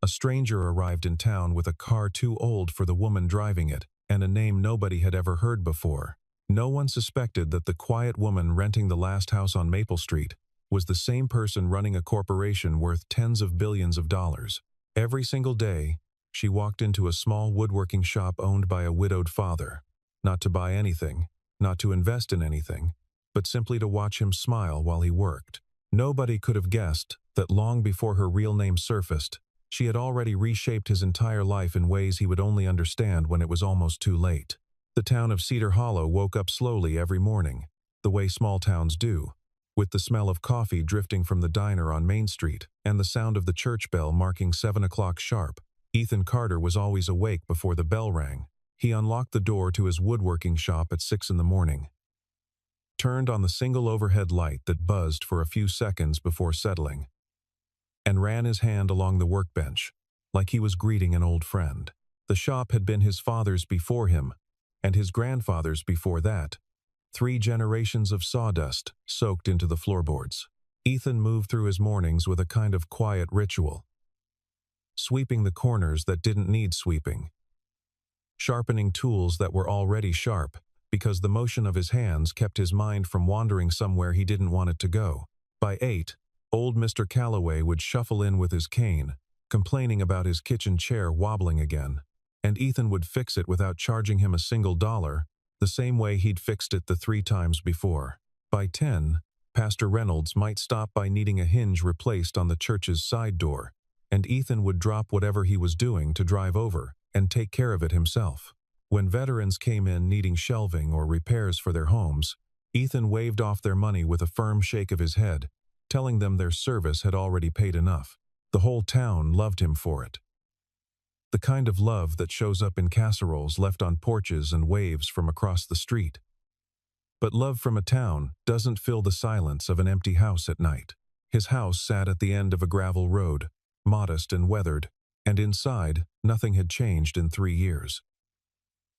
A stranger arrived in town with a car too old for the woman driving it, and a name nobody had ever heard before. No one suspected that the quiet woman renting the last house on Maple Street was the same person running a corporation worth tens of billions of dollars. Every single day, she walked into a small woodworking shop owned by a widowed father, not to buy anything, not to invest in anything, but simply to watch him smile while he worked. Nobody could have guessed that long before her real name surfaced, she had already reshaped his entire life in ways he would only understand when it was almost too late. The town of Cedar Hollow woke up slowly every morning, the way small towns do, with the smell of coffee drifting from the diner on Main Street and the sound of the church bell marking 7 o'clock sharp. Ethan Carter was always awake before the bell rang. He unlocked the door to his woodworking shop at 6 in the morning, turned on the single overhead light that buzzed for a few seconds before settling, and ran his hand along the workbench, like he was greeting an old friend. The shop had been his father's before him, and his grandfather's before that. 3 generations of sawdust soaked into the floorboards. Ethan moved through his mornings with a kind of quiet ritual, sweeping the corners that didn't need sweeping, sharpening tools that were already sharp, because the motion of his hands kept his mind from wandering somewhere he didn't want it to go. By 8, old Mr. Calloway would shuffle in with his cane, complaining about his kitchen chair wobbling again, and Ethan would fix it without charging him a single dollar, the same way he'd fixed it the 3 times before. By 10, Pastor Reynolds might stop by needing a hinge replaced on the church's side door, and Ethan would drop whatever he was doing to drive over and take care of it himself. When veterans came in needing shelving or repairs for their homes, Ethan waved off their money with a firm shake of his head, telling them their service had already paid enough. The whole town loved him for it. The kind of love that shows up in casseroles left on porches and waves from across the street. But love from a town doesn't fill the silence of an empty house at night. His house sat at the end of a gravel road, modest and weathered, and inside, nothing had changed in 3 years.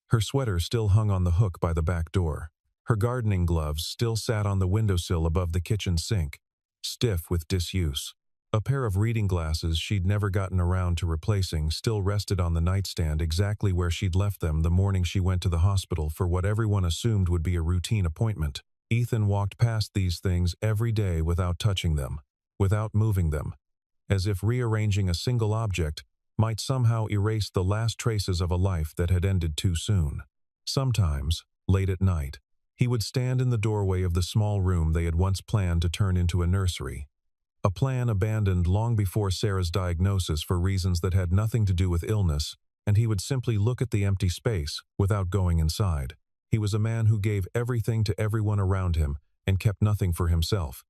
Her sweater still hung on the hook by the back door. Her gardening gloves still sat on the windowsill above the kitchen sink, stiff with disuse. A pair of reading glasses she'd never gotten around to replacing still rested on the nightstand exactly where she'd left them the morning she went to the hospital for what everyone assumed would be a routine appointment. Ethan walked past these things every day without touching them, without moving them, as if rearranging a single object might somehow erase the last traces of a life that had ended too soon. Sometimes, late at night, he would stand in the doorway of the small room they had once planned to turn into a nursery. A plan abandoned long before Sarah's diagnosis for reasons that had nothing to do with illness, and he would simply look at the empty space without going inside. He was a man who gave everything to everyone around him and kept nothing for himself.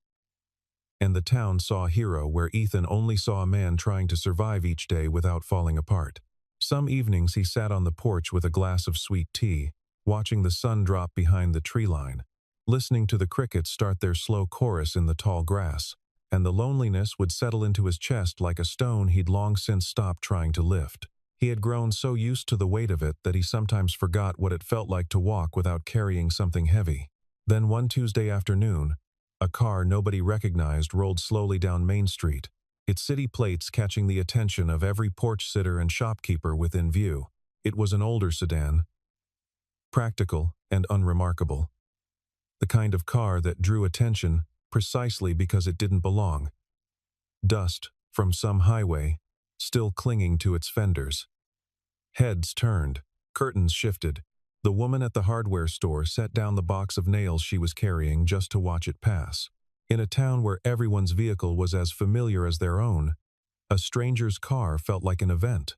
And the town saw a hero where Ethan only saw a man trying to survive each day without falling apart. Some evenings he sat on the porch with a glass of sweet tea, watching the sun drop behind the tree line, listening to the crickets start their slow chorus in the tall grass, and the loneliness would settle into his chest like a stone he'd long since stopped trying to lift. He had grown so used to the weight of it that he sometimes forgot what it felt like to walk without carrying something heavy. Then one Tuesday afternoon, a car nobody recognized rolled slowly down Main Street, its city plates catching the attention of every porch sitter and shopkeeper within view. It was an older sedan, practical and unremarkable. The kind of car that drew attention precisely because it didn't belong. Dust from some highway, still clinging to its fenders. Heads turned, curtains shifted. The woman at the hardware store set down the box of nails she was carrying just to watch it pass. In a town where everyone's vehicle was as familiar as their own, a stranger's car felt like an event.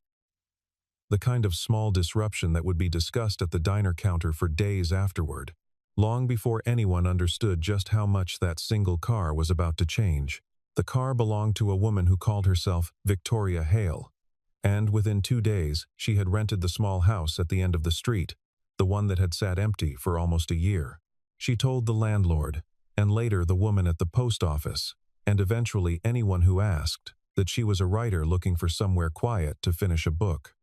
The kind of small disruption that would be discussed at the diner counter for days afterward, long before anyone understood just how much that single car was about to change. The car belonged to a woman who called herself Victoria Hale, and within 2 days she had rented the small house at the end of the street, the one that had sat empty for almost a year. She told the landlord, and later the woman at the post office, and eventually anyone who asked, that she was a writer looking for somewhere quiet to finish a book.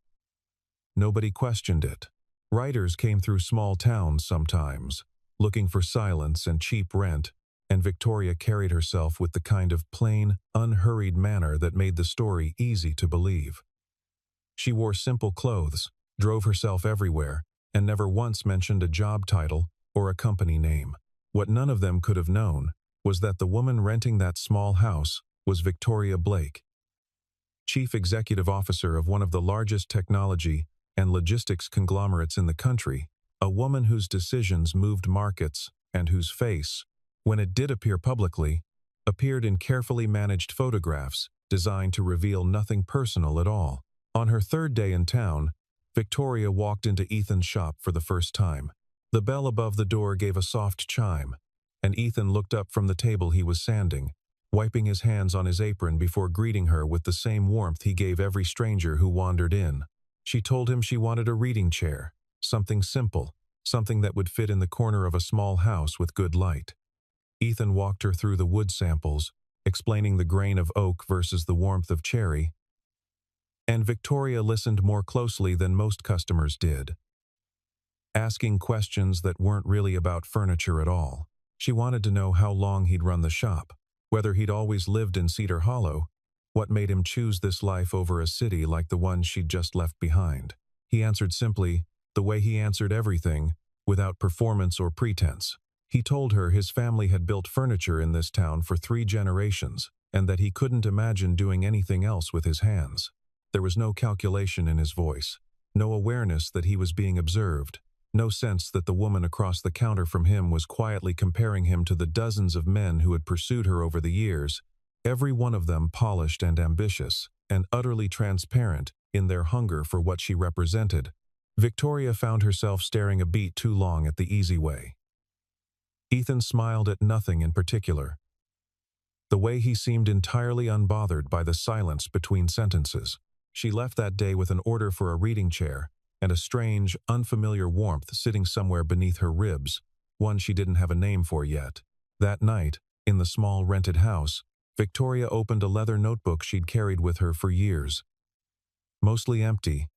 Nobody questioned it. Writers came through small towns sometimes, looking for silence and cheap rent, and Victoria carried herself with the kind of plain, unhurried manner that made the story easy to believe. She wore simple clothes, drove herself everywhere, and never once mentioned a job title or a company name. What none of them could have known was that the woman renting that small house was Victoria Blake, Chief Executive Officer of one of the largest technology and logistics conglomerates in the country, a woman whose decisions moved markets and whose face, when it did appear publicly, appeared in carefully managed photographs designed to reveal nothing personal at all. On her third day in town, Victoria walked into Ethan's shop for the first time. The bell above the door gave a soft chime, and Ethan looked up from the table he was sanding, wiping his hands on his apron before greeting her with the same warmth he gave every stranger who wandered in. She told him she wanted a reading chair, something simple, something that would fit in the corner of a small house with good light. Ethan walked her through the wood samples, explaining the grain of oak versus the warmth of cherry, and Victoria listened more closely than most customers did, asking questions that weren't really about furniture at all. She wanted to know how long he'd run the shop, whether he'd always lived in Cedar Hollow, what made him choose this life over a city like the one she'd just left behind. He answered simply, the way he answered everything, without performance or pretense. He told her his family had built furniture in this town for 3 generations, and that he couldn't imagine doing anything else with his hands. There was no calculation in his voice, no awareness that he was being observed, no sense that the woman across the counter from him was quietly comparing him to the dozens of men who had pursued her over the years, every one of them polished and ambitious, and utterly transparent in their hunger for what she represented. Victoria found herself staring a beat too long at the easy way. Ethan smiled at nothing in particular. The way he seemed entirely unbothered by the silence between sentences. She left that day with an order for a reading chair, and a strange, unfamiliar warmth sitting somewhere beneath her ribs, one she didn't have a name for yet. That night, in the small rented house, Victoria opened a leather notebook she'd carried with her for years. Mostly empty,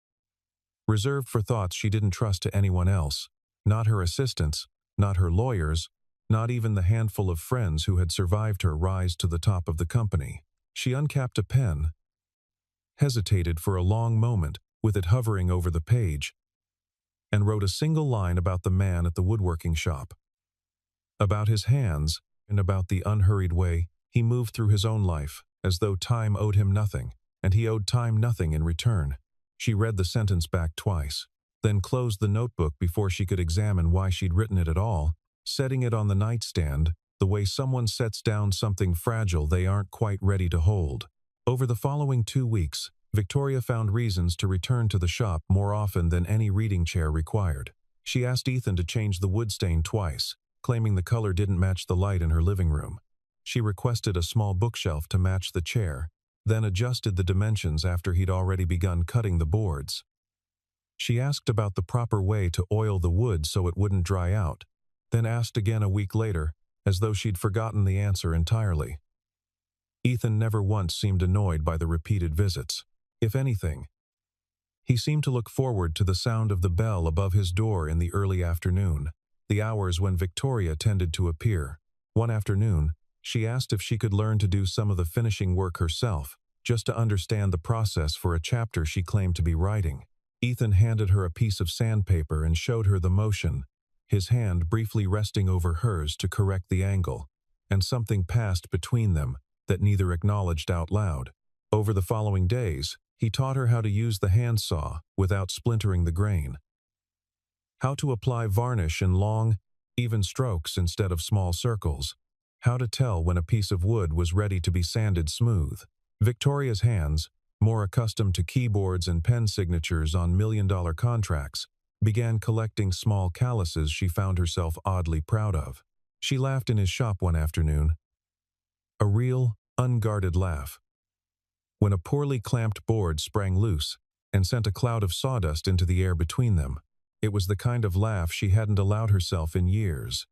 reserved for thoughts she didn't trust to anyone else, not her assistants, not her lawyers, not even the handful of friends who had survived her rise to the top of the company. She uncapped a pen, hesitated for a long moment with it hovering over the page, and wrote a single line about the man at the woodworking shop, about his hands, and about the unhurried way he moved through his own life, as though time owed him nothing, and he owed time nothing in return. She read the sentence back twice, then closed the notebook before she could examine why she'd written it at all, setting it on the nightstand, the way someone sets down something fragile they aren't quite ready to hold. Over the following 2 weeks, Victoria found reasons to return to the shop more often than any reading chair required. She asked Ethan to change the wood stain twice, claiming the color didn't match the light in her living room. She requested a small bookshelf to match the chair, then adjusted the dimensions after he'd already begun cutting the boards. She asked about the proper way to oil the wood so it wouldn't dry out, then asked again a week later, as though she'd forgotten the answer entirely. Ethan never once seemed annoyed by the repeated visits. If anything, he seemed to look forward to the sound of the bell above his door in the early afternoon, the hours when Victoria tended to appear. One afternoon, she asked if she could learn to do some of the finishing work herself, just to understand the process for a chapter she claimed to be writing. Ethan handed her a piece of sandpaper and showed her the motion, his hand briefly resting over hers to correct the angle, and something passed between them that neither acknowledged out loud. Over the following days, he taught her how to use the handsaw without splintering the grain, how to apply varnish in long, even strokes instead of small circles, how to tell when a piece of wood was ready to be sanded smooth. Victoria's hands, more accustomed to keyboards and pen signatures on million-dollar contracts, began collecting small calluses she found herself oddly proud of. She laughed in his shop one afternoon, a real, unguarded laugh, when a poorly clamped board sprang loose and sent a cloud of sawdust into the air between them. It was the kind of laugh she hadn't allowed herself in years.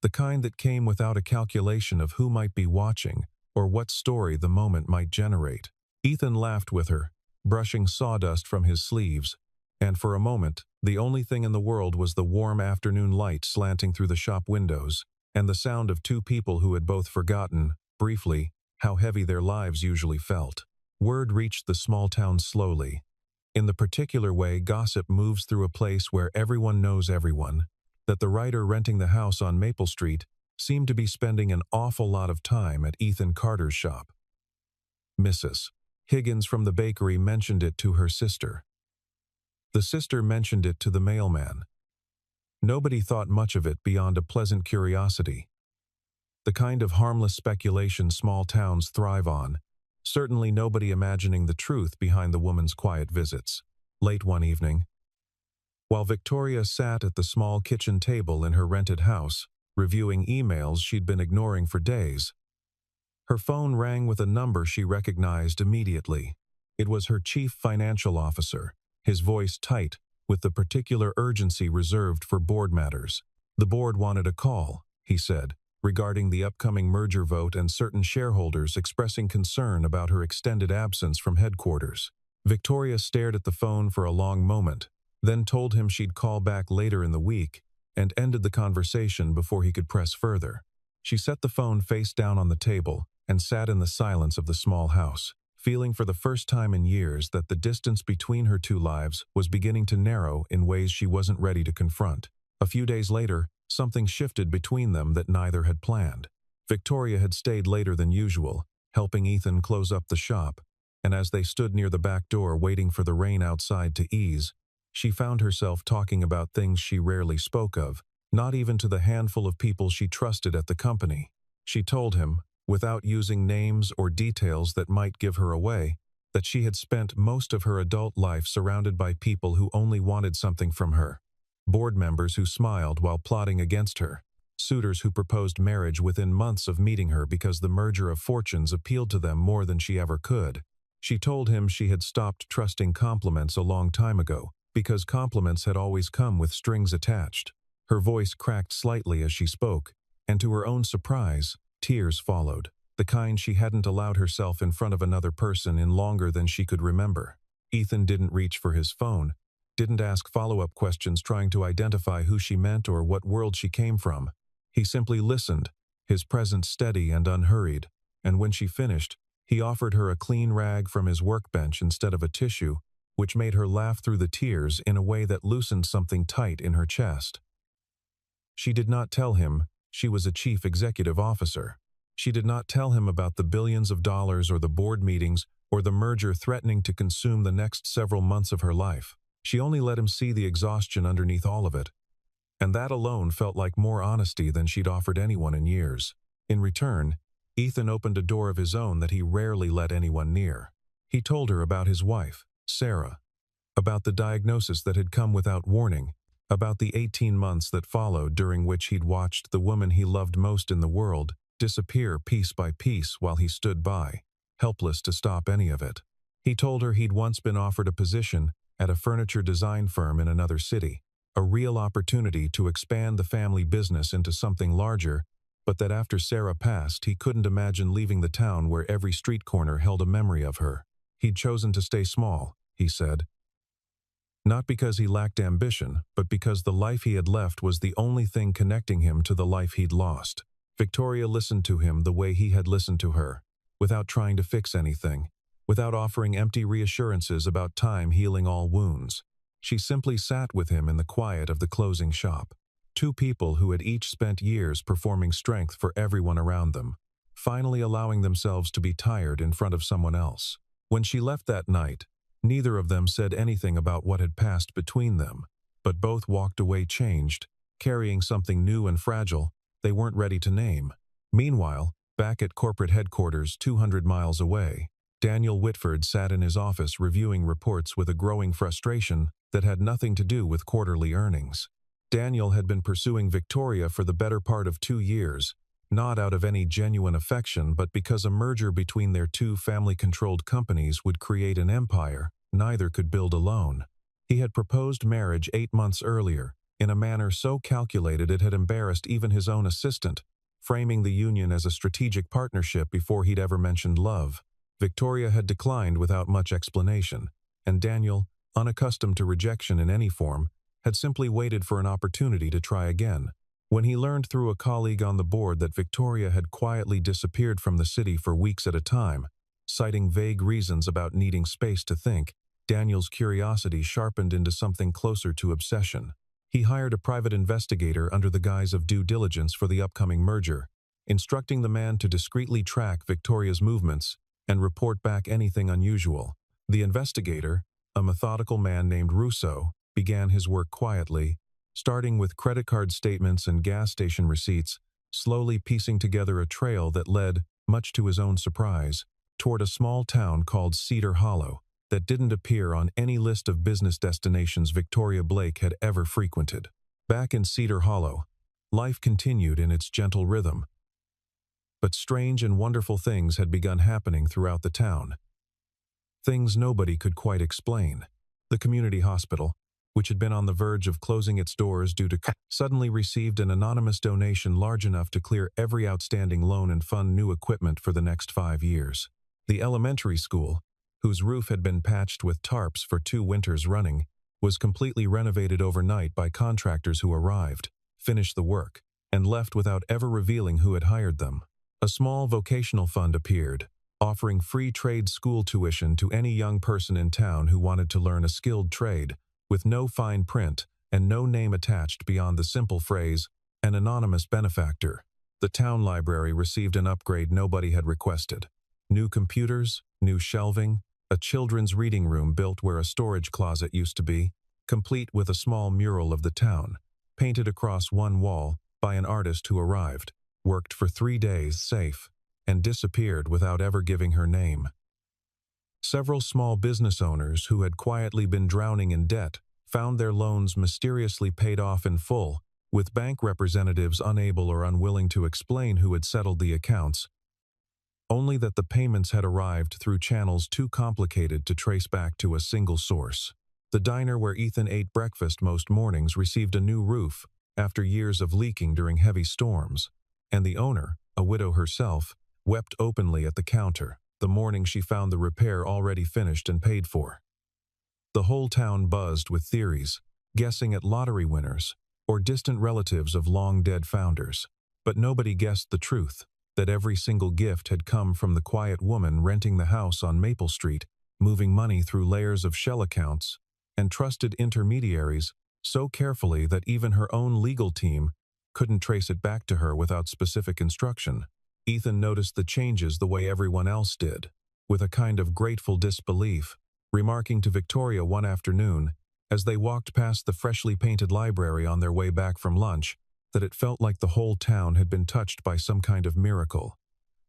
The kind that came without a calculation of who might be watching or what story the moment might generate. Ethan laughed with her, brushing sawdust from his sleeves, and for a moment, the only thing in the world was the warm afternoon light slanting through the shop windows and the sound of two people who had both forgotten, briefly, how heavy their lives usually felt. Word reached the small town slowly. In the particular way gossip moves through a place where everyone knows everyone, that the writer renting the house on Maple Street seemed to be spending an awful lot of time at Ethan Carter's shop. Mrs. Higgins from the bakery mentioned it to her sister. The sister mentioned it to the mailman. Nobody thought much of it beyond a pleasant curiosity. The kind of harmless speculation small towns thrive on, certainly nobody imagining the truth behind the woman's quiet visits. Late one evening, while Victoria sat at the small kitchen table in her rented house, reviewing emails she'd been ignoring for days, her phone rang with a number she recognized immediately. It was her chief financial officer, his voice tight, with the particular urgency reserved for board matters. The board wanted a call, he said, regarding the upcoming merger vote and certain shareholders expressing concern about her extended absence from headquarters. Victoria stared at the phone for a long moment, then told him she'd call back later in the week, and ended the conversation before he could press further. She set the phone face down on the table and sat in the silence of the small house, feeling for the first time in years that the distance between her two lives was beginning to narrow in ways she wasn't ready to confront. A few days later, something shifted between them that neither had planned. Victoria had stayed later than usual, helping Ethan close up the shop, and as they stood near the back door waiting for the rain outside to ease, she found herself talking about things she rarely spoke of, not even to the handful of people she trusted at the company. She told him, without using names or details that might give her away, that she had spent most of her adult life surrounded by people who only wanted something from her. Board members who smiled while plotting against her, suitors who proposed marriage within months of meeting her because the merger of fortunes appealed to them more than she ever could. She told him she had stopped trusting compliments a long time ago, because compliments had always come with strings attached. Her voice cracked slightly as she spoke, and to her own surprise, tears followed, the kind she hadn't allowed herself in front of another person in longer than she could remember. Ethan didn't reach for his phone, didn't ask follow-up questions trying to identify who she meant or what world she came from. He simply listened, his presence steady and unhurried, and when she finished, he offered her a clean rag from his workbench instead of a tissue, which made her laugh through the tears in a way that loosened something tight in her chest. She did not tell him she was a chief executive officer. She did not tell him about the billions of dollars or the board meetings or the merger threatening to consume the next several months of her life. She only let him see the exhaustion underneath all of it. And that alone felt like more honesty than she'd offered anyone in years. In return, Ethan opened a door of his own that he rarely let anyone near. He told her about his wife, Sarah, about the diagnosis that had come without warning, about the 18 months that followed during which he'd watched the woman he loved most in the world disappear piece by piece while he stood by, helpless to stop any of it. He told her he'd once been offered a position at a furniture design firm in another city, a real opportunity to expand the family business into something larger, but that after Sarah passed, he couldn't imagine leaving the town where every street corner held a memory of her. He'd chosen to stay small, he said. Not because he lacked ambition, but because the life he had left was the only thing connecting him to the life he'd lost. Victoria listened to him the way he had listened to her, without trying to fix anything, without offering empty reassurances about time healing all wounds. She simply sat with him in the quiet of the closing shop. Two people who had each spent years performing strength for everyone around them, finally allowing themselves to be tired in front of someone else. When she left that night, neither of them said anything about what had passed between them, but both walked away changed, carrying something new and fragile they weren't ready to name. Meanwhile, back at corporate headquarters 200 miles away, Daniel Whitford sat in his office reviewing reports with a growing frustration that had nothing to do with quarterly earnings. Daniel had been pursuing Victoria for the better part of 2 years, not out of any genuine affection but because a merger between their two family-controlled companies would create an empire neither could build alone. He had proposed marriage 8 months earlier, in a manner so calculated it had embarrassed even his own assistant, framing the union as a strategic partnership before he'd ever mentioned love. Victoria had declined without much explanation, and Daniel, unaccustomed to rejection in any form, had simply waited for an opportunity to try again. When he learned through a colleague on the board that Victoria had quietly disappeared from the city for weeks at a time, citing vague reasons about needing space to think, Daniel's curiosity sharpened into something closer to obsession. He hired a private investigator under the guise of due diligence for the upcoming merger, instructing the man to discreetly track Victoria's movements and report back anything unusual. The investigator, a methodical man named Russo, began his work quietly, starting with credit card statements and gas station receipts, slowly piecing together a trail that led, much to his own surprise, toward a small town called Cedar Hollow that didn't appear on any list of business destinations Victoria Blake had ever frequented. Back in Cedar Hollow, life continued in its gentle rhythm, but strange and wonderful things had begun happening throughout the town. Things nobody could quite explain. The community hospital, which had been on the verge of closing its doors due to suddenly received an anonymous donation large enough to clear every outstanding loan and fund new equipment for the next 5 years. The elementary school, whose roof had been patched with tarps for 2 winters running, was completely renovated overnight by contractors who arrived, finished the work, and left without ever revealing who had hired them. A small vocational fund appeared, offering free trade school tuition to any young person in town who wanted to learn a skilled trade, with no fine print and no name attached beyond the simple phrase, "an anonymous benefactor." The town library received an upgrade nobody had requested. New computers, new shelving, a children's reading room built where a storage closet used to be, complete with a small mural of the town, painted across one wall by an artist who arrived, worked for 3 days safe, and disappeared without ever giving her name. Several small business owners who had quietly been drowning in debt found their loans mysteriously paid off in full, with bank representatives unable or unwilling to explain who had settled the accounts, only that the payments had arrived through channels too complicated to trace back to a single source. The diner where Ethan ate breakfast most mornings received a new roof after years of leaking during heavy storms, and the owner, a widow herself, wept openly at the counter the morning she found the repair already finished and paid for. The whole town buzzed with theories, guessing at lottery winners or distant relatives of long-dead founders, but nobody guessed the truth, that every single gift had come from the quiet woman renting the house on Maple Street, moving money through layers of shell accounts and trusted intermediaries so carefully that even her own legal team couldn't trace it back to her without specific instruction. Ethan noticed the changes the way everyone else did, with a kind of grateful disbelief, remarking to Victoria one afternoon, as they walked past the freshly painted library on their way back from lunch, that it felt like the whole town had been touched by some kind of miracle,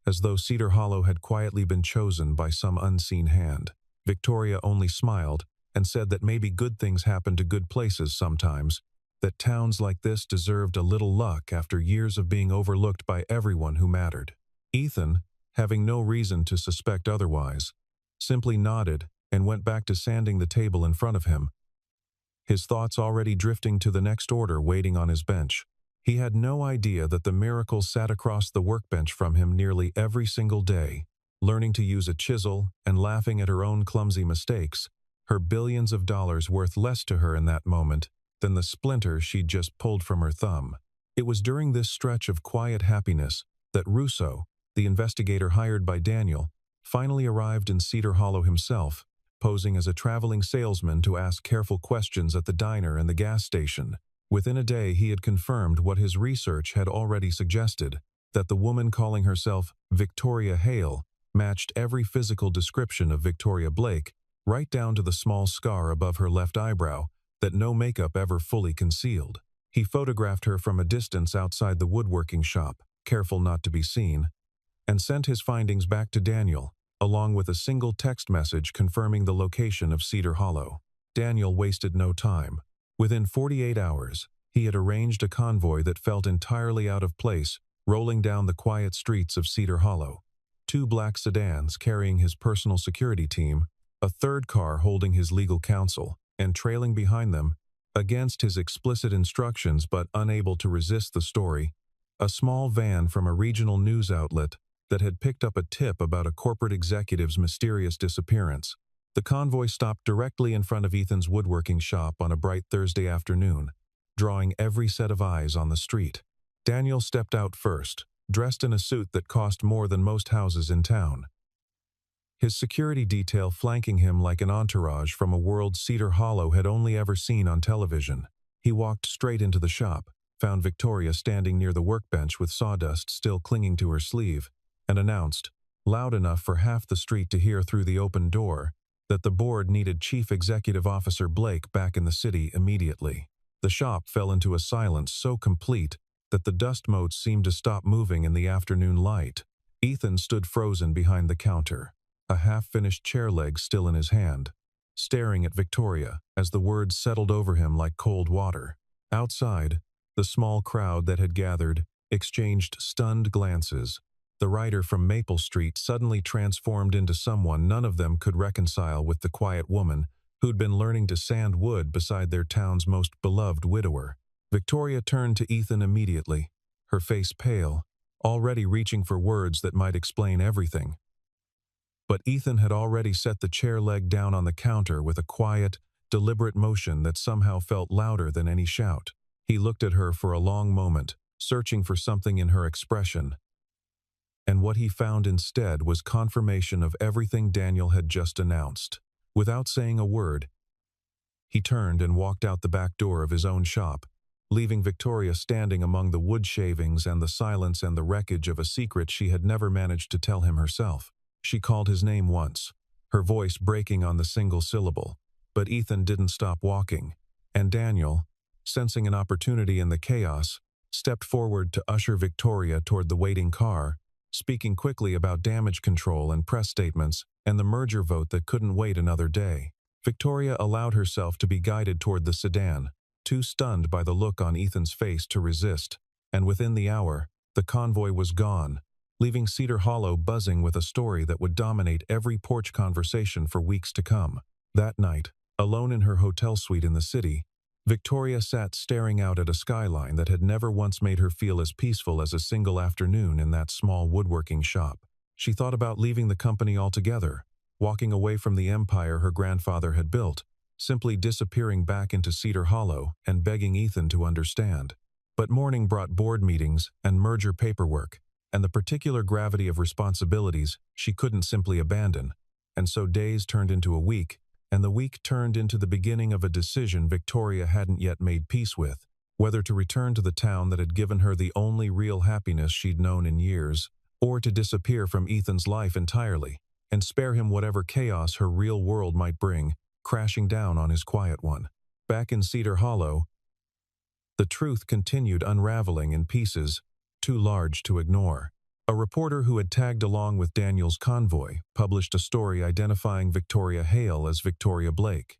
as though Cedar Hollow had quietly been chosen by some unseen hand. Victoria only smiled and said that maybe good things happen to good places sometimes, that towns like this deserved a little luck after years of being overlooked by everyone who mattered. Ethan, having no reason to suspect otherwise, simply nodded and went back to sanding the table in front of him, his thoughts already drifting to the next order waiting on his bench. He had no idea that the miracle sat across the workbench from him nearly every single day, learning to use a chisel and laughing at her own clumsy mistakes, her billions of dollars worth less to her in that moment than the splinter she'd just pulled from her thumb. It was during this stretch of quiet happiness that Russo, the investigator hired by Daniel, finally arrived in Cedar Hollow himself, posing as a traveling salesman to ask careful questions at the diner and the gas station. Within a day he had confirmed what his research had already suggested, that the woman calling herself Victoria Hale matched every physical description of Victoria Blake, right down to the small scar above her left eyebrow that no makeup ever fully concealed. He photographed her from a distance outside the woodworking shop, careful not to be seen, and sent his findings back to Daniel, along with a single text message confirming the location of Cedar Hollow. Daniel wasted no time. Within 48 hours, he had arranged a convoy that felt entirely out of place, rolling down the quiet streets of Cedar Hollow. 2 black sedans carrying his personal security team, a third car holding his legal counsel, and trailing behind them, against his explicit instructions but unable to resist the story, a small van from a regional news outlet that had picked up a tip about a corporate executive's mysterious disappearance. The convoy stopped directly in front of Ethan's woodworking shop on a bright Thursday afternoon, drawing every set of eyes on the street. Daniel stepped out first, dressed in a suit that cost more than most houses in town. His security detail flanking him like an entourage from a world Cedar Hollow had only ever seen on television. He walked straight into the shop, found Victoria standing near the workbench with sawdust still clinging to her sleeve, and announced, loud enough for half the street to hear through the open door, that the board needed Chief Executive Officer Blake back in the city immediately. The shop fell into a silence so complete that the dust motes seemed to stop moving in the afternoon light. Ethan stood frozen behind the counter, a half-finished chair leg still in his hand, staring at Victoria as the words settled over him like cold water. Outside, the small crowd that had gathered exchanged stunned glances. The writer from Maple Street suddenly transformed into someone none of them could reconcile with the quiet woman who'd been learning to sand wood beside their town's most beloved widower. Victoria turned to Ethan immediately, her face pale, already reaching for words that might explain everything. But Ethan had already set the chair leg down on the counter with a quiet, deliberate motion that somehow felt louder than any shout. He looked at her for a long moment, searching for something in her expression. And what he found instead was confirmation of everything Daniel had just announced. Without saying a word, he turned and walked out the back door of his own shop, leaving Victoria standing among the wood shavings and the silence and the wreckage of a secret she had never managed to tell him herself. She called his name once, her voice breaking on the single syllable, but Ethan didn't stop walking, and Daniel, sensing an opportunity in the chaos, stepped forward to usher Victoria toward the waiting car, speaking quickly about damage control and press statements and the merger vote that couldn't wait another day. Victoria allowed herself to be guided toward the sedan, too stunned by the look on Ethan's face to resist, and within the hour, the convoy was gone, leaving Cedar Hollow buzzing with a story that would dominate every porch conversation for weeks to come. That night, alone in her hotel suite in the city, Victoria sat staring out at a skyline that had never once made her feel as peaceful as a single afternoon in that small woodworking shop. She thought about leaving the company altogether, walking away from the empire her grandfather had built, simply disappearing back into Cedar Hollow and begging Ethan to understand. But morning brought board meetings and merger paperwork, and the particular gravity of responsibilities she couldn't simply abandon, and so days turned into a week, and the week turned into the beginning of a decision Victoria hadn't yet made peace with, whether to return to the town that had given her the only real happiness she'd known in years, or to disappear from Ethan's life entirely, and spare him whatever chaos her real world might bring, crashing down on his quiet one. Back in Cedar Hollow, the truth continued unraveling in pieces too large to ignore. A reporter who had tagged along with Daniel's convoy published a story identifying Victoria Hale as Victoria Blake.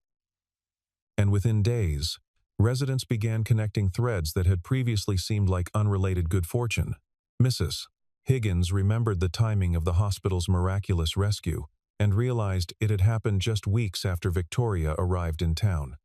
And within days, residents began connecting threads that had previously seemed like unrelated good fortune. Mrs. Higgins remembered the timing of the hospital's miraculous rescue and realized it had happened just weeks after Victoria arrived in town.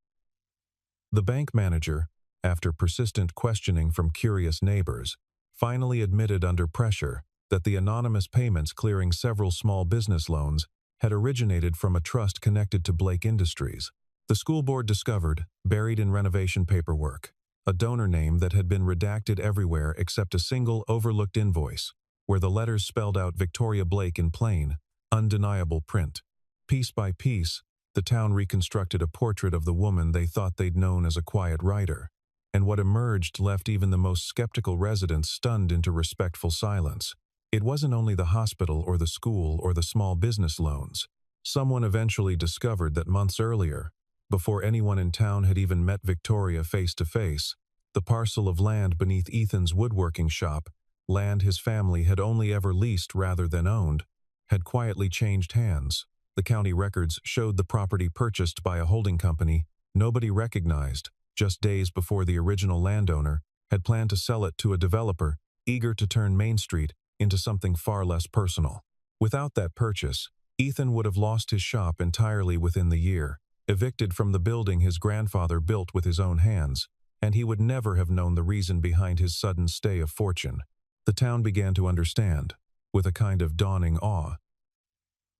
The bank manager, after persistent questioning from curious neighbors, finally admitted under pressure that the anonymous payments clearing several small business loans had originated from a trust connected to Blake Industries. The school board discovered, buried in renovation paperwork, a donor name that had been redacted everywhere except a single overlooked invoice, where the letters spelled out Victoria Blake in plain, undeniable print. Piece by piece, the town reconstructed a portrait of the woman they thought they'd known as a quiet writer, and what emerged left even the most skeptical residents stunned into respectful silence. It wasn't only the hospital or the school or the small business loans. Someone eventually discovered that months earlier, before anyone in town had even met Victoria face to face, the parcel of land beneath Ethan's woodworking shop, land his family had only ever leased rather than owned, had quietly changed hands. The county records showed the property purchased by a holding company nobody recognized, just days before the original landowner had planned to sell it to a developer eager to turn Main Street into something far less personal. Without that purchase, Ethan would have lost his shop entirely within the year, evicted from the building his grandfather built with his own hands, and he would never have known the reason behind his sudden stay of fortune. The town began to understand, with a kind of dawning awe,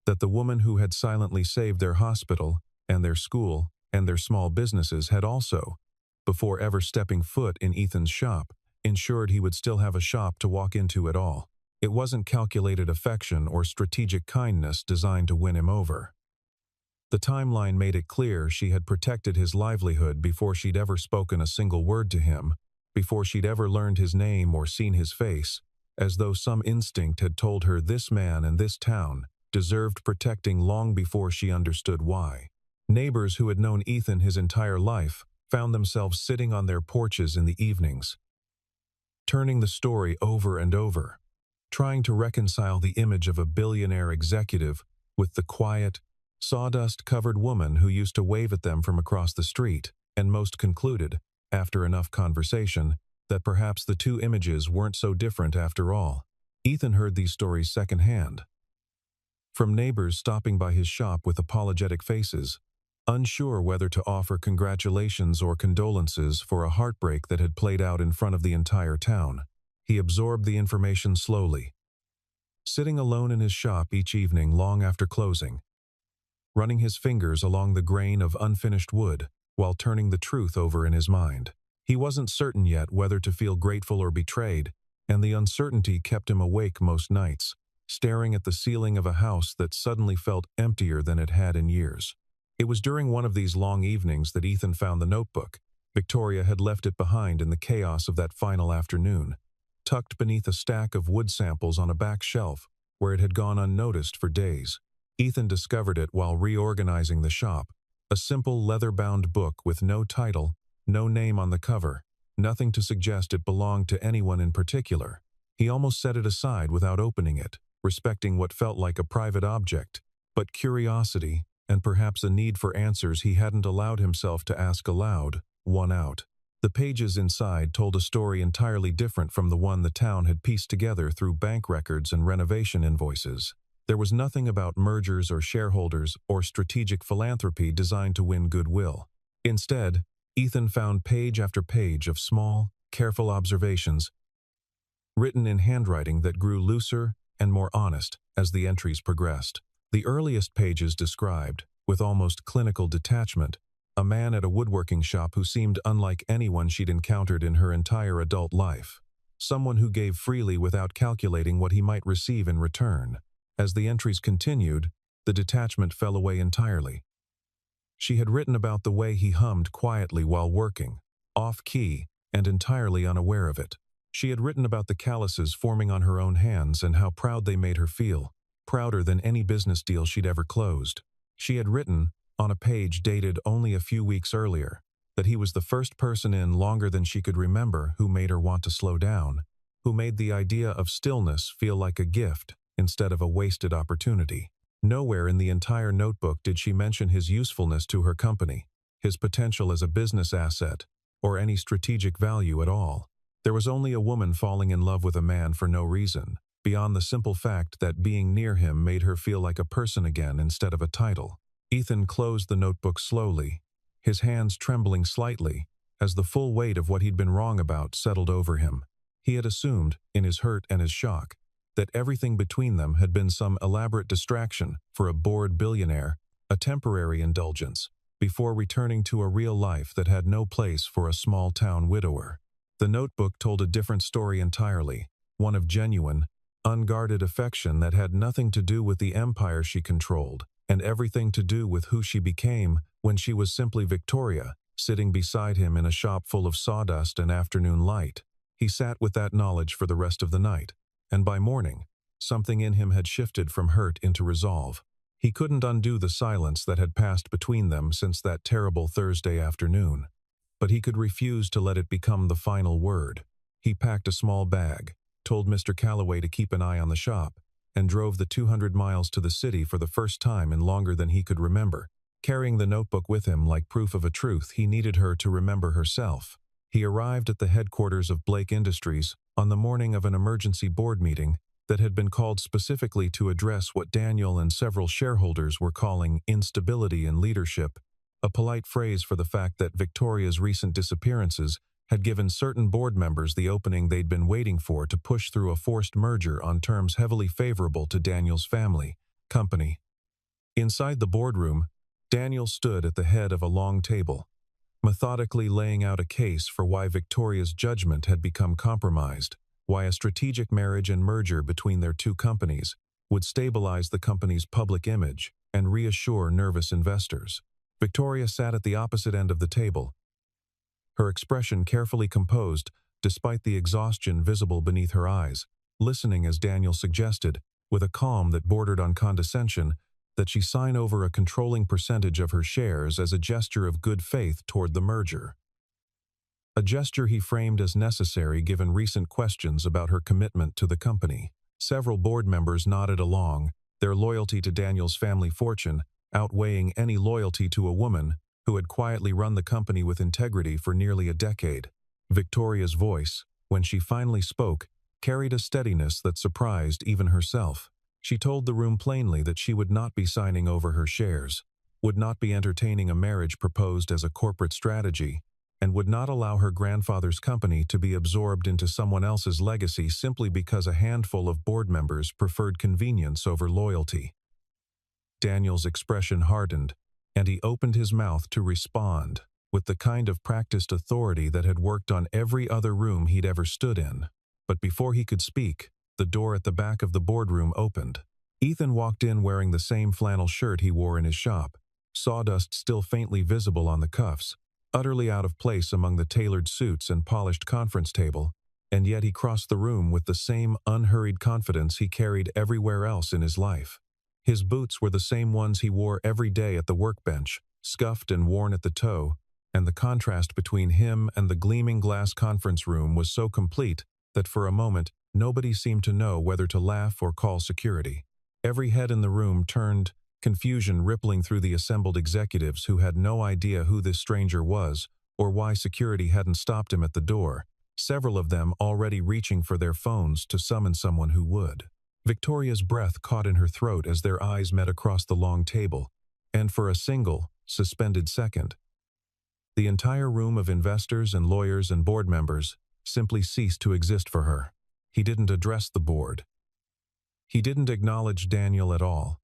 that the woman who had silently saved their hospital and their school and their small businesses had also, before ever stepping foot in Ethan's shop, ensured he would still have a shop to walk into at all. It wasn't calculated affection or strategic kindness designed to win him over. The timeline made it clear she had protected his livelihood before she'd ever spoken a single word to him, before she'd ever learned his name or seen his face, as though some instinct had told her this man and this town deserved protecting long before she understood why. Neighbors who had known Ethan his entire life found themselves sitting on their porches in the evenings, turning the story over and over, trying to reconcile the image of a billionaire executive with the quiet, sawdust-covered woman who used to wave at them from across the street, and most concluded, after enough conversation, that perhaps the two images weren't so different after all. Ethan heard these stories secondhand, from neighbors stopping by his shop with apologetic faces, unsure whether to offer congratulations or condolences for a heartbreak that had played out in front of the entire town. He absorbed the information slowly, sitting alone in his shop each evening long after closing, running his fingers along the grain of unfinished wood while turning the truth over in his mind. He wasn't certain yet whether to feel grateful or betrayed, and the uncertainty kept him awake most nights, staring at the ceiling of a house that suddenly felt emptier than it had in years. It was during one of these long evenings that Ethan found the notebook. Victoria had left it behind in the chaos of that final afternoon, tucked beneath a stack of wood samples on a back shelf where it had gone unnoticed for days. Ethan discovered it while reorganizing the shop, a simple leather-bound book with no title, no name on the cover, nothing to suggest it belonged to anyone in particular. He almost set it aside without opening it, respecting what felt like a private object, but curiosity, and perhaps a need for answers he hadn't allowed himself to ask aloud, won out. The pages inside told a story entirely different from the one the town had pieced together through bank records and renovation invoices. There was nothing about mergers or shareholders or strategic philanthropy designed to win goodwill. Instead, Ethan found page after page of small, careful observations, written in handwriting that grew looser and more honest as the entries progressed. The earliest pages described, with almost clinical detachment, a man at a woodworking shop who seemed unlike anyone she'd encountered in her entire adult life. Someone who gave freely without calculating what he might receive in return. As the entries continued, the detachment fell away entirely. She had written about the way he hummed quietly while working, off-key and entirely unaware of it. She had written about the calluses forming on her own hands and how proud they made her feel, prouder than any business deal she'd ever closed. She had written, on a page dated only a few weeks earlier, that he was the first person in longer than she could remember who made her want to slow down, who made the idea of stillness feel like a gift instead of a wasted opportunity. Nowhere in the entire notebook did she mention his usefulness to her company, his potential as a business asset, or any strategic value at all. There was only a woman falling in love with a man for no reason, beyond the simple fact that being near him made her feel like a person again instead of a title. Ethan closed the notebook slowly, his hands trembling slightly, as the full weight of what he'd been wrong about settled over him. He had assumed, in his hurt and his shock, that everything between them had been some elaborate distraction for a bored billionaire, a temporary indulgence, before returning to a real life that had no place for a small-town widower. The notebook told a different story entirely, one of genuine, unguarded affection that had nothing to do with the empire she controlled, and everything to do with who she became when she was simply Victoria, sitting beside him in a shop full of sawdust and afternoon light. He sat with that knowledge for the rest of the night. And by morning, something in him had shifted from hurt into resolve. He couldn't undo the silence that had passed between them since that terrible Thursday afternoon, but he could refuse to let it become the final word. He packed a small bag, told Mr. Calloway to keep an eye on the shop, and drove the 200 miles to the city for the first time in longer than he could remember, carrying the notebook with him like proof of a truth he needed her to remember herself. He arrived at the headquarters of Blake Industries on the morning of an emergency board meeting that had been called specifically to address what Daniel and several shareholders were calling instability in leadership, a polite phrase for the fact that Victoria's recent disappearances had given certain board members the opening they'd been waiting for to push through a forced merger on terms heavily favorable to Daniel's family, company. Inside the boardroom, Daniel stood at the head of a long table, methodically laying out a case for why Victoria's judgment had become compromised, why a strategic marriage and merger between their two companies would stabilize the company's public image and reassure nervous investors. Victoria sat at the opposite end of the table, her expression carefully composed despite the exhaustion visible beneath her eyes, listening as Daniel suggested, with a calm that bordered on condescension, that she sign over a controlling percentage of her shares as a gesture of good faith toward the merger. A gesture he framed as necessary given recent questions about her commitment to the company. Several board members nodded along, their loyalty to Daniel's family fortune outweighing any loyalty to a woman who had quietly run the company with integrity for nearly a decade. Victoria's voice, when she finally spoke, carried a steadiness that surprised even herself. She told the room plainly that she would not be signing over her shares, would not be entertaining a marriage proposed as a corporate strategy, and would not allow her grandfather's company to be absorbed into someone else's legacy simply because a handful of board members preferred convenience over loyalty. Daniel's expression hardened, and he opened his mouth to respond, with the kind of practiced authority that had worked on every other room he'd ever stood in. But before he could speak, the door at the back of the boardroom opened. Ethan walked in wearing the same flannel shirt he wore in his shop, sawdust still faintly visible on the cuffs, utterly out of place among the tailored suits and polished conference table, and yet he crossed the room with the same unhurried confidence he carried everywhere else in his life. His boots were the same ones he wore every day at the workbench, scuffed and worn at the toe, and the contrast between him and the gleaming glass conference room was so complete that for a moment nobody seemed to know whether to laugh or call security. Every head in the room turned, confusion rippling through the assembled executives who had no idea who this stranger was or why security hadn't stopped him at the door, several of them already reaching for their phones to summon someone who would. Victoria's breath caught in her throat as their eyes met across the long table, and for a single, suspended second, the entire room of investors and lawyers and board members simply ceased to exist for her. He didn't address the board. He didn't acknowledge Daniel at all.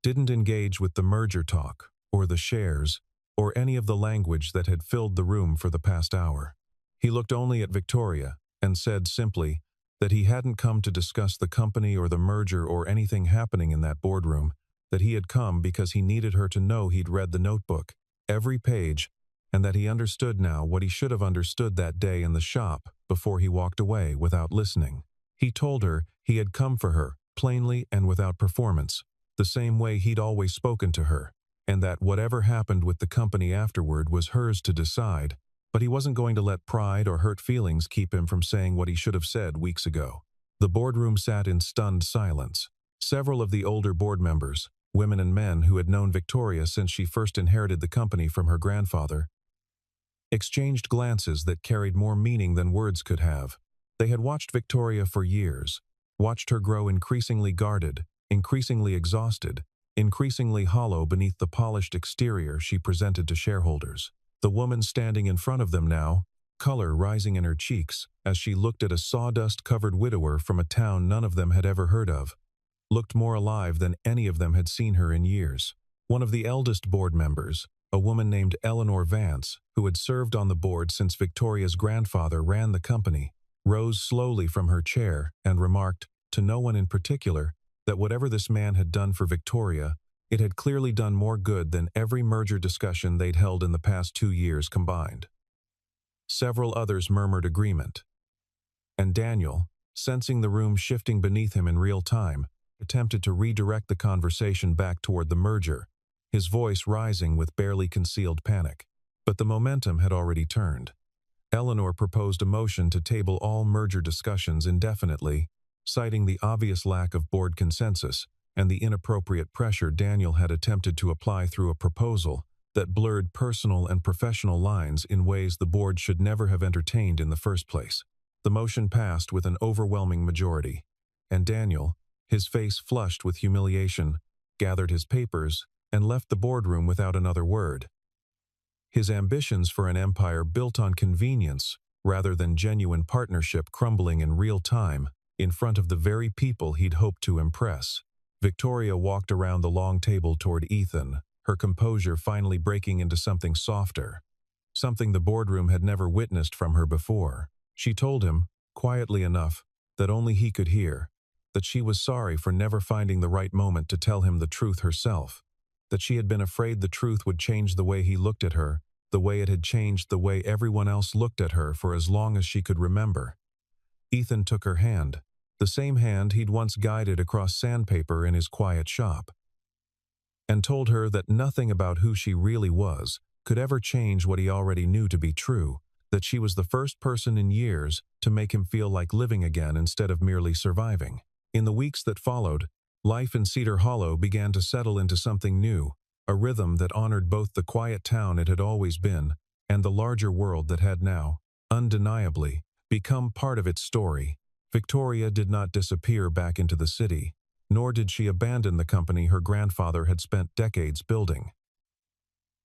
Didn't engage with the merger talk, or the shares, or any of the language that had filled the room for the past hour. He looked only at Victoria and said simply that he hadn't come to discuss the company or the merger or anything happening in that boardroom, that he had come because he needed her to know he'd read the notebook, every page, and that he understood now what he should have understood that day in the shop before he walked away without listening. He told her he had come for her, plainly and without performance, the same way he'd always spoken to her, and that whatever happened with the company afterward was hers to decide, but he wasn't going to let pride or hurt feelings keep him from saying what he should have said weeks ago. The boardroom sat in stunned silence. Several of the older board members, women and men who had known Victoria since she first inherited the company from her grandfather, exchanged glances that carried more meaning than words could have. They had watched Victoria for years, watched her grow increasingly guarded, increasingly exhausted, increasingly hollow beneath the polished exterior she presented to shareholders. The woman standing in front of them now, color rising in her cheeks as she looked at a sawdust-covered widower from a town none of them had ever heard of, looked more alive than any of them had seen her in years. One of the eldest board members, a woman named Eleanor Vance, who had served on the board since Victoria's grandfather ran the company, rose slowly from her chair and remarked, to no one in particular, that whatever this man had done for Victoria, it had clearly done more good than every merger discussion they'd held in the past 2 years combined. Several others murmured agreement. And Daniel, sensing the room shifting beneath him in real time, attempted to redirect the conversation back toward the merger, his voice rising with barely concealed panic. But the momentum had already turned. Eleanor proposed a motion to table all merger discussions indefinitely, citing the obvious lack of board consensus and the inappropriate pressure Daniel had attempted to apply through a proposal that blurred personal and professional lines in ways the board should never have entertained in the first place. The motion passed with an overwhelming majority, and Daniel, his face flushed with humiliation, gathered his papers and left the boardroom without another word. His ambitions for an empire built on convenience rather than genuine partnership crumbling in real time in front of the very people he'd hoped to impress. Victoria walked around the long table toward Ethan, her composure finally breaking into something softer. something the boardroom had never witnessed from her before. She told him, quietly enough, that only he could hear, that she was sorry for never finding the right moment to tell him the truth herself, that she had been afraid the truth would change the way he looked at her, the way it had changed the way everyone else looked at her for as long as she could remember. Ethan took her hand, the same hand he'd once guided across sandpaper in his quiet shop, and told her that nothing about who she really was could ever change what he already knew to be true, that she was the first person in years to make him feel like living again instead of merely surviving. In the weeks that followed, life in Cedar Hollow began to settle into something new, a rhythm that honored both the quiet town it had always been and the larger world that had now, undeniably, become part of its story. Victoria did not disappear back into the city, nor did she abandon the company her grandfather had spent decades building.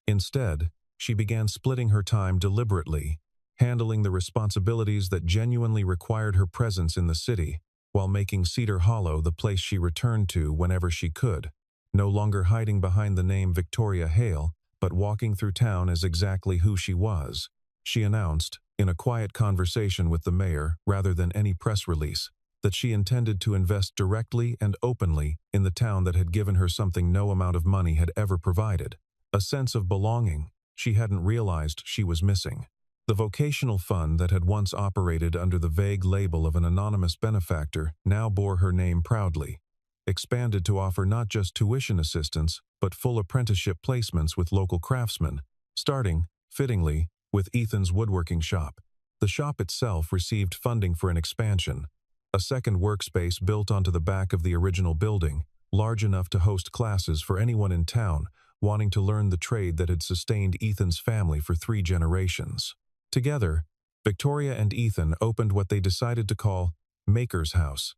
Instead, she began splitting her time deliberately, handling the responsibilities that genuinely required her presence in the city, while making Cedar Hollow the place she returned to whenever she could, no longer hiding behind the name Victoria Hale, but walking through town as exactly who she was. She announced, in a quiet conversation with the mayor rather than any press release, that she intended to invest directly and openly in the town that had given her something no amount of money had ever provided, a sense of belonging she hadn't realized she was missing. The vocational fund that had once operated under the vague label of an anonymous benefactor now bore her name proudly, expanded to offer not just tuition assistance but full apprenticeship placements with local craftsmen, starting, fittingly, with Ethan's woodworking shop. The shop itself received funding for an expansion, a second workspace built onto the back of the original building, large enough to host classes for anyone in town wanting to learn the trade that had sustained Ethan's family for 3 generations. Together, Victoria and Ethan opened what they decided to call Maker's House,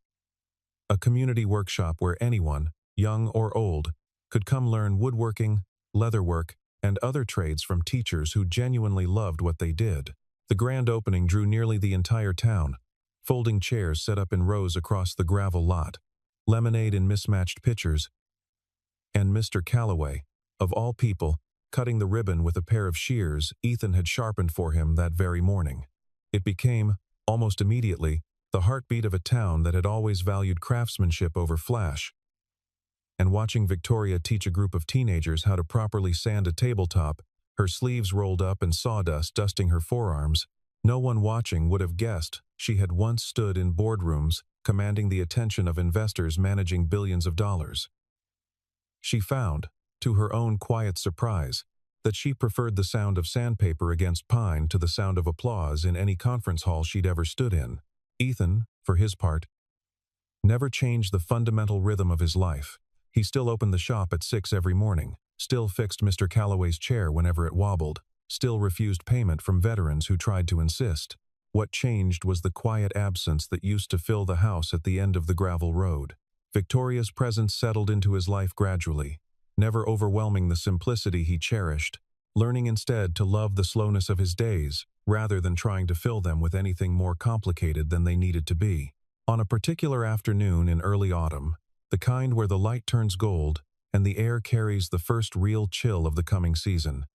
a community workshop where anyone, young or old, could come learn woodworking, leatherwork, and other trades from teachers who genuinely loved what they did. The grand opening drew nearly the entire town, folding chairs set up in rows across the gravel lot, lemonade in mismatched pitchers, and Mr. Calloway, of all people, cutting the ribbon with a pair of shears Ethan had sharpened for him that very morning. It became, almost immediately, the heartbeat of a town that had always valued craftsmanship over flash. And watching Victoria teach a group of teenagers how to properly sand a tabletop, her sleeves rolled up and sawdust dusting her forearms, no one watching would have guessed she had once stood in boardrooms commanding the attention of investors managing billions of dollars. She found, to her own quiet surprise, that she preferred the sound of sandpaper against pine to the sound of applause in any conference hall she'd ever stood in. Ethan, for his part, never changed the fundamental rhythm of his life. He still opened the shop at 6 every morning, still fixed Mr. Calloway's chair whenever it wobbled, still refused payment from veterans who tried to insist. What changed was the quiet absence that used to fill the house at the end of the gravel road. Victoria's presence settled into his life gradually, never overwhelming the simplicity he cherished, learning instead to love the slowness of his days, rather than trying to fill them with anything more complicated than they needed to be. On a particular afternoon in early autumn, the kind where the light turns gold and the air carries the first real chill of the coming season,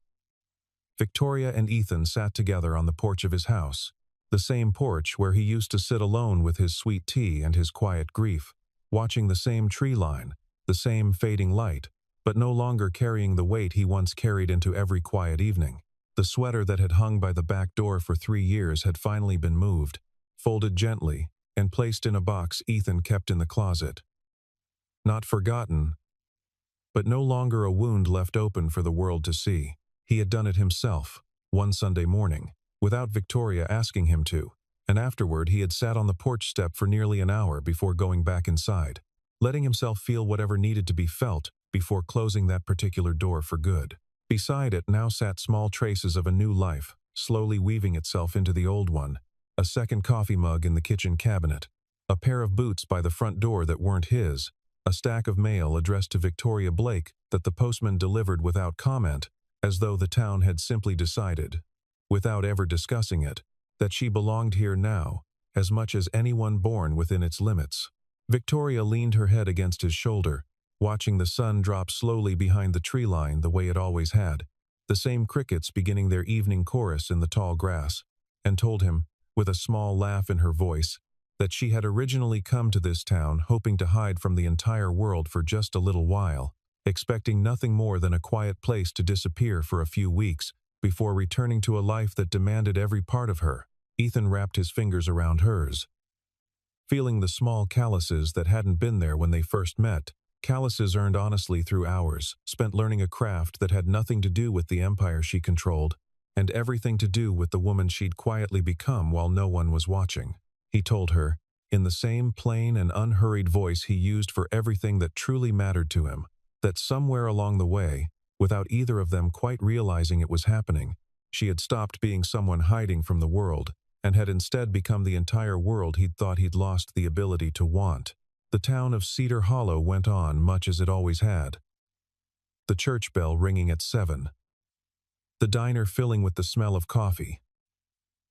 Victoria and Ethan sat together on the porch of his house, the same porch where he used to sit alone with his sweet tea and his quiet grief, watching the same tree line, the same fading light, but no longer carrying the weight he once carried into every quiet evening. The sweater that had hung by the back door for 3 years had finally been moved, folded gently, and placed in a box Ethan kept in the closet. Not forgotten, but no longer a wound left open for the world to see. He had done it himself, one Sunday morning, without Victoria asking him to, and afterward he had sat on the porch step for nearly an hour before going back inside, letting himself feel whatever needed to be felt before closing that particular door for good. Beside it now sat small traces of a new life, slowly weaving itself into the old one, a second coffee mug in the kitchen cabinet, a pair of boots by the front door that weren't his, a stack of mail addressed to Victoria Blake that the postman delivered without comment, as though the town had simply decided, without ever discussing it, that she belonged here now, as much as anyone born within its limits. Victoria leaned her head against his shoulder, watching the sun drop slowly behind the tree line the way it always had, the same crickets beginning their evening chorus in the tall grass, and told him, with a small laugh in her voice, that she had originally come to this town hoping to hide from the entire world for just a little while, expecting nothing more than a quiet place to disappear for a few weeks before returning to a life that demanded every part of her. Ethan wrapped his fingers around hers, feeling the small calluses that hadn't been there when they first met, calluses earned honestly through hours, spent learning a craft that had nothing to do with the empire she controlled, and everything to do with the woman she'd quietly become while no one was watching. He told her, in the same plain and unhurried voice he used for everything that truly mattered to him, that somewhere along the way, without either of them quite realizing it was happening, she had stopped being someone hiding from the world, and had instead become the entire world he'd thought he'd lost the ability to want. The town of Cedar Hollow went on much as it always had. The church bell ringing at 7. The diner filling with the smell of coffee.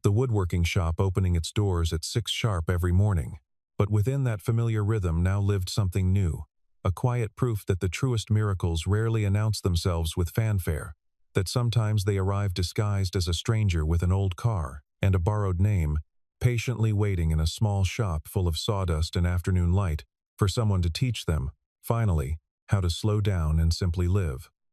The woodworking shop opening its doors at 6 sharp every morning. But within that familiar rhythm now lived something new, a quiet proof that the truest miracles rarely announce themselves with fanfare, that sometimes they arrive disguised as a stranger with an old car and a borrowed name, patiently waiting in a small shop full of sawdust and afternoon light for someone to teach them, finally, how to slow down and simply live.